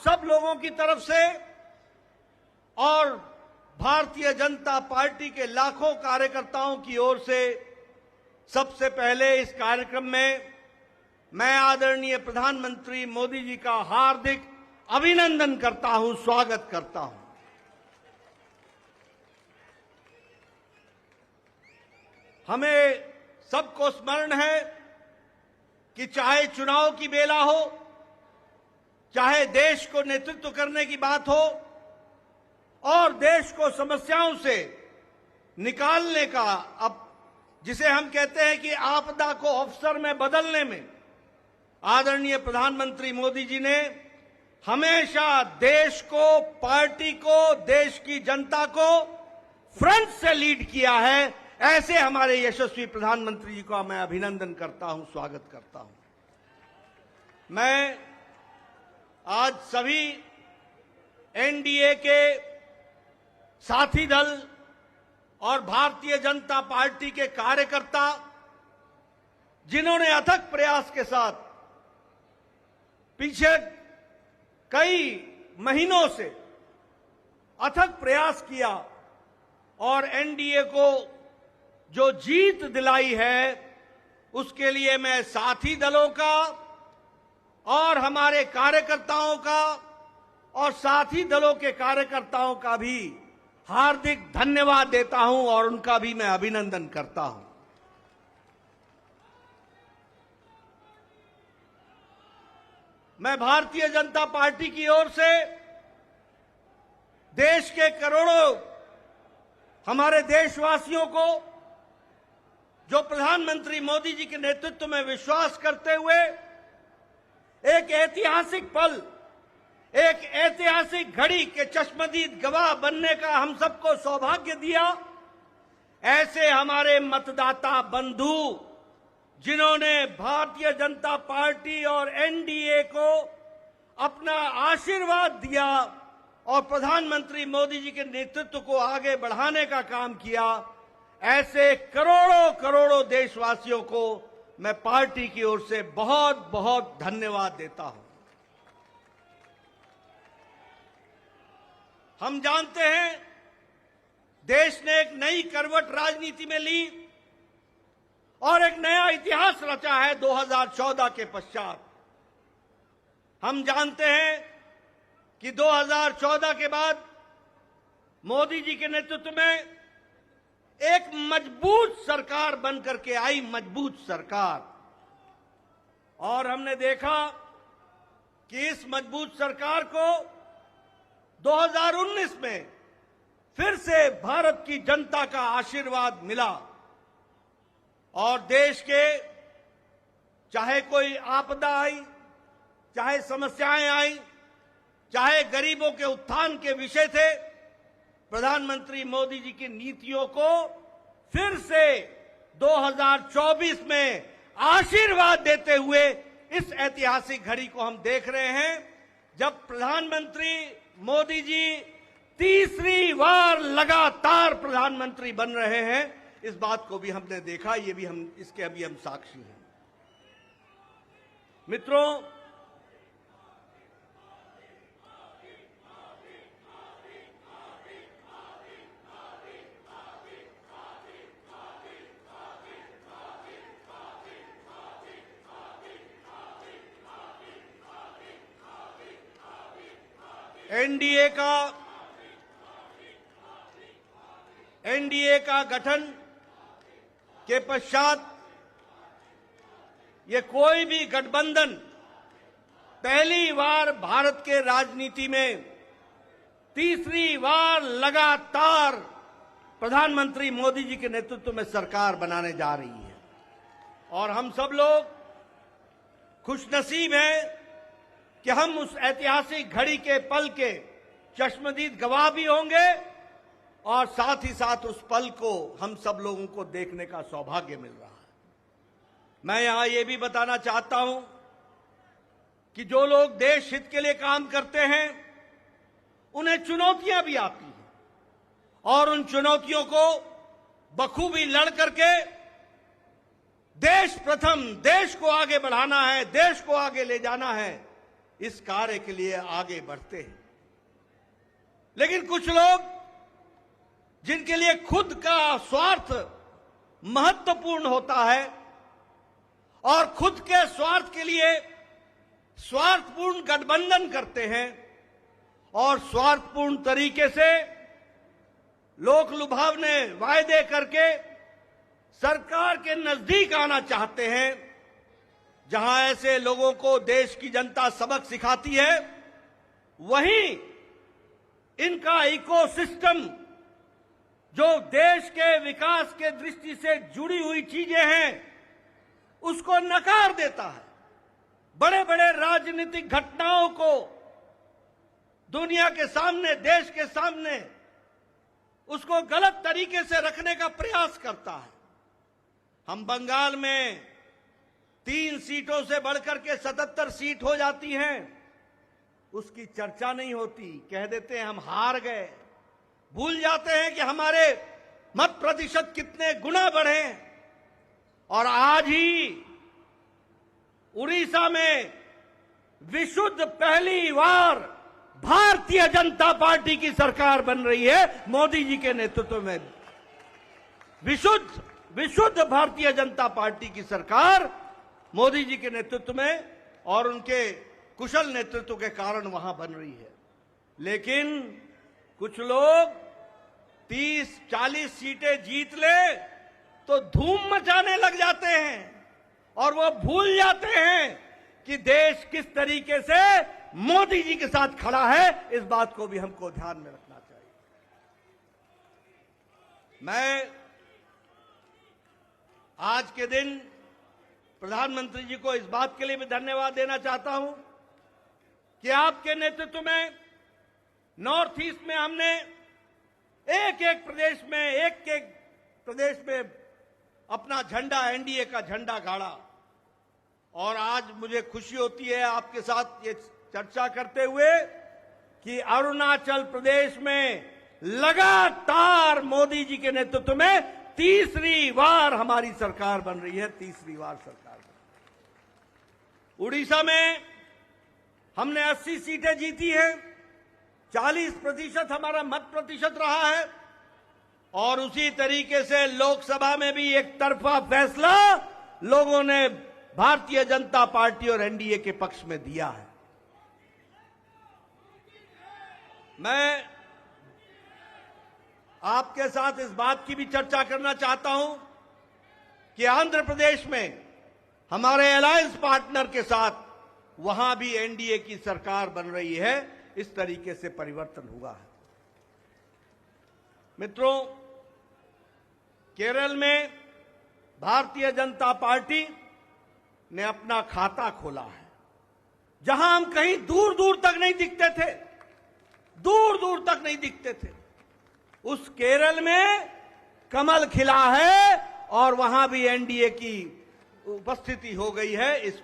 सब लोगों की तरफ से और भारतीय जनता पार्टी के लाखों कार्यकर्ताओं की ओर से सबसे पहले इस कार्यक्रम में मैं आदरणीय प्रधानमंत्री मोदी जी का हार्दिक अभिनंदन करता हूं, स्वागत करता हूं। हमें सबको स्मरण है कि चाहे चुनाव की बेला हो, चाहे देश को नेतृत्व करने की बात हो और देश को समस्याओं से निकालने का, अब जिसे हम कहते हैं कि आपदा को अवसर में बदलने में आदरणीय प्रधानमंत्री मोदी जी ने हमेशा देश को, पार्टी को, देश की जनता को फ्रंट से लीड किया है। ऐसे हमारे यशस्वी प्रधानमंत्री जी का मैं अभिनंदन करता हूं, स्वागत करता हूं। मैं आज सभी एनडीए के साथी दल और भारतीय जनता पार्टी के कार्यकर्ता, जिन्होंने अथक प्रयास के साथ पीछे कई महीनों से अथक प्रयास किया और एनडीए को जो जीत दिलाई है, उसके लिए मैं साथी दलों का और हमारे कार्यकर्ताओं का और साथी दलों के कार्यकर्ताओं का भी हार्दिक धन्यवाद देता हूं और उनका भी मैं अभिनंदन करता हूं। मैं भारतीय जनता पार्टी की ओर से देश के करोड़ों हमारे देशवासियों को, जो प्रधानमंत्री मोदी जी के नेतृत्व में विश्वास करते हुए एक ऐतिहासिक पल, एक ऐतिहासिक घड़ी के चश्मदीद गवाह बनने का हम सबको सौभाग्य दिया, ऐसे हमारे मतदाता बंधु, जिन्होंने भारतीय जनता पार्टी और एनडीए को अपना आशीर्वाद दिया और प्रधानमंत्री मोदी जी के नेतृत्व को आगे बढ़ाने का काम किया, ऐसे करोड़ों करोड़ों देशवासियों को मैं पार्टी की ओर से बहुत बहुत धन्यवाद देता हूं। हम जानते हैं देश ने एक नई करवट राजनीति में ली और एक नया इतिहास रचा है 2014 के पश्चात। हम जानते हैं कि 2014 के बाद मोदी जी के नेतृत्व में एक मजबूत सरकार बनकर के आई, मजबूत सरकार, और हमने देखा कि इस मजबूत सरकार को 2019 में फिर से भारत की जनता का आशीर्वाद मिला और देश के चाहे कोई आपदा आई, चाहे समस्याएं आई, चाहे गरीबों के उत्थान के विषय थे, प्रधानमंत्री मोदी जी की नीतियों को फिर से 2024 में आशीर्वाद देते हुए इस ऐतिहासिक घड़ी को हम देख रहे हैं, जब प्रधानमंत्री मोदी जी तीसरी बार लगातार प्रधानमंत्री बन रहे हैं। इस बात को भी हमने देखा, ये भी इसके अभी हम साक्षी हैं। मित्रों, एनडीए का गठन के पश्चात ये कोई भी गठबंधन पहली बार भारत के राजनीति में तीसरी बार लगातार प्रधानमंत्री मोदी जी के नेतृत्व में सरकार बनाने जा रही है और हम सब लोग खुशनसीब हैं कि हम उस ऐतिहासिक घड़ी के पल के चश्मदीद गवाह भी होंगे और साथ ही साथ उस पल को हम सब लोगों को देखने का सौभाग्य मिल रहा है। मैं यहां ये भी बताना चाहता हूं कि जो लोग देश हित के लिए काम करते हैं, उन्हें चुनौतियां भी आती हैं और उन चुनौतियों को बखूबी लड़ करके देश प्रथम, देश को आगे बढ़ाना है, देश को आगे ले जाना है, इस कार्य के लिए आगे बढ़ते हैं। लेकिन कुछ लोग जिनके लिए खुद का स्वार्थ महत्वपूर्ण होता है और खुद के स्वार्थ के लिए स्वार्थपूर्ण गठबंधन करते हैं और स्वार्थपूर्ण तरीके से लोक लुभावने वायदे करके सरकार के नजदीक आना चाहते हैं, जहां ऐसे लोगों को देश की जनता सबक सिखाती है, वहीं इनका इकोसिस्टम जो देश के विकास के दृष्टि से जुड़ी हुई चीजें हैं उसको नकार देता है। बड़े बड़े राजनीतिक घटनाओं को दुनिया के सामने, देश के सामने उसको गलत तरीके से रखने का प्रयास करता है। हम बंगाल में 3 सीटों से बढ़कर के 77 सीट हो जाती हैं, उसकी चर्चा नहीं होती। कह देते हैं हम हार गए, भूल जाते हैं कि हमारे मत प्रतिशत कितने गुना बढ़े। और आज ही उड़ीसा में विशुद्ध पहली बार भारतीय जनता पार्टी की सरकार बन रही है, मोदी जी के नेतृत्व में। विशुद्ध भारतीय जनता पार्टी की सरकार मोदी जी के नेतृत्व में और उनके कुशल नेतृत्व के कारण वहां बन रही है। लेकिन कुछ लोग 30-40 सीटें जीत ले तो धूम मचाने लग जाते हैं और वो भूल जाते हैं कि देश किस तरीके से मोदी जी के साथ खड़ा है। इस बात को भी हमको ध्यान में रखना चाहिए। मैं आज के दिन प्रधानमंत्री जी को इस बात के लिए भी धन्यवाद देना चाहता हूं कि आपके नेतृत्व में नॉर्थ ईस्ट में हमने एक एक प्रदेश में अपना झंडा, एनडीए का झंडा गाड़ा। और आज मुझे खुशी होती है आपके साथ ये चर्चा करते हुए कि अरुणाचल प्रदेश में लगातार मोदी जी के नेतृत्व में तीसरी बार हमारी सरकार बन रही है, तीसरी बार सरकार बन रही है। उड़ीसा में हमने 80 सीटें जीती हैं, 40% हमारा मत प्रतिशत रहा है और उसी तरीके से लोकसभा में भी एक तरफा फैसला लोगों ने भारतीय जनता पार्टी और एनडीए के पक्ष में दिया है। मैं आपके साथ इस बात की भी चर्चा करना चाहता हूं कि आंध्र प्रदेश में हमारे अलायंस पार्टनर के साथ वहां भी एनडीए की सरकार बन रही है। इस तरीके से परिवर्तन हुआ है। मित्रों, केरल में भारतीय जनता पार्टी ने अपना खाता खोला है, जहां हम कहीं दूर दूर तक नहीं दिखते थे, दूर दूर तक नहीं दिखते थे। उस केरल में कमल खिला है और वहां भी एनडीए की उपस्थिति हो गई है। इस